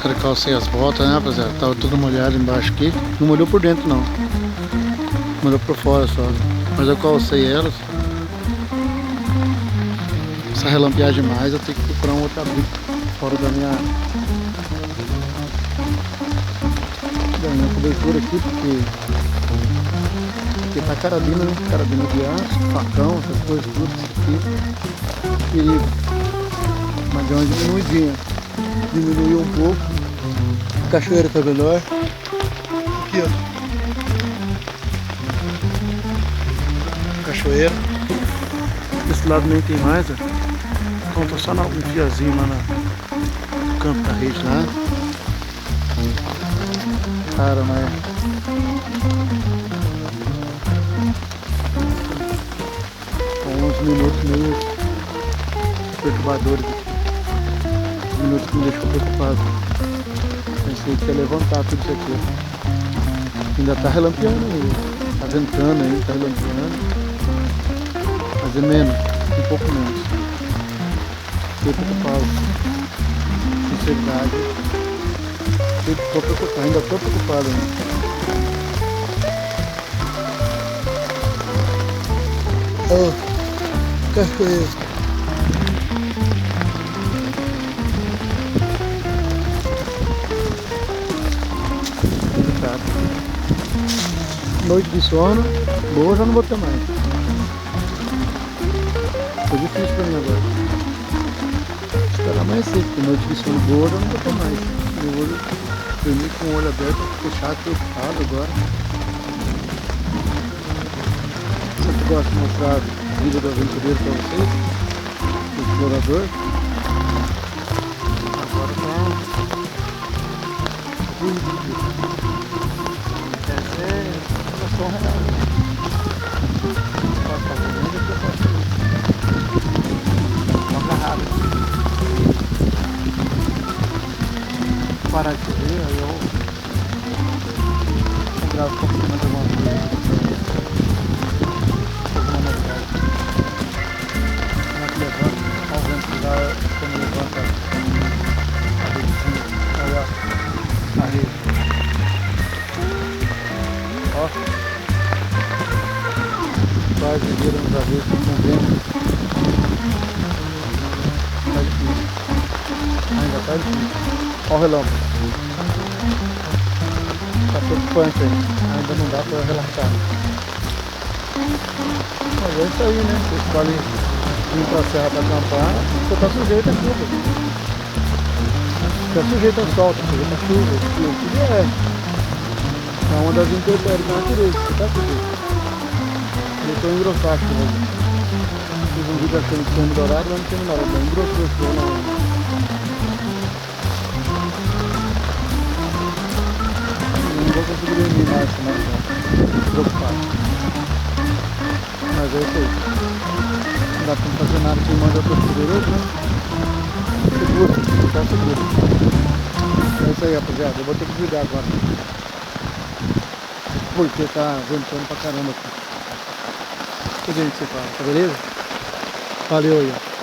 máscara, calcei as botas, né, rapaziada? Tava tudo molhado embaixo aqui. Não molhou por dentro, não. Molhou por fora só. Mas eu calcei elas. Se relampear demais, eu tenho que procurar um outro abrigo fora da minha cobertura aqui, porque tá carabina, né? Carabina de aço, facão, essas coisas tudo, isso aqui. Perigo. Mas deu uma diminuidinha. Diminuiu um pouco. A cachoeira tá melhor. Aqui, ó. Cachoeira. Desse lado nem tem mais, ó. Então tô só um fiazinho lá no canto da rede lá. Cara, mas com uns minutos meio perturbadores. Uns minutos que me deixou preocupado. Pensei que ia levantar tudo isso aqui. Ainda tá relampeando aí. Tá ventando aí, tá relampeando. Mas é menos, um pouco menos. Fiquei preocupado. Ansiedade. Tô preocupado, ainda tô preocupado ainda. Oh, cachoeira. Complicado. Noite de sono, boa já não vou ter mais. Foi difícil pra mim agora. Esperar amanhecer, porque noite de sono boa já não vou ter mais. Meu olho, dormi com o olho aberto, fechado, preocupado agora. Sempre gosto de mostrar a vida do aventureiro pra vocês, do explorador. Agora tá essa é a situação real. Posso fazer mesmo que eu posso ir. Uma agarrada. Parar de chover, aí eu gravo um pouquinho mais alguma coisa. Alguma novidade. Como é que levanta? Olha o vento que dá quando levanta a redezinha. Olha a rede. Ó. Quase vira nos avessos com vento. Tá difícil. Ainda tá difícil. Olha o relâmpago. Tá preocupante aí. Ainda não dá pra relaxar. Mas é isso aí, né? Você escolhe vir pra serra pra acampar, você tá sujeito a chuva. Tá sujeito a sol, tá sujeito a chuva, tudo é. É uma das intempéries da natureza, você tá sujeito. Eu tô engrossar a chuva. Fiz um vídeo achando que tinha melhorado, mas não tinha melhorado. Engrossou não. Não vou conseguir dormir mais semana, não. Preocupado. Mas é isso aí. Não dá pra fazer nada que manda pra segurança, né? Seguro, tá seguro. É isso aí, rapaziada. Eu vou ter que desligar agora. Porque tá ventando pra caramba aqui. Depois a gente se fala, tá beleza? Valeu aí, ó.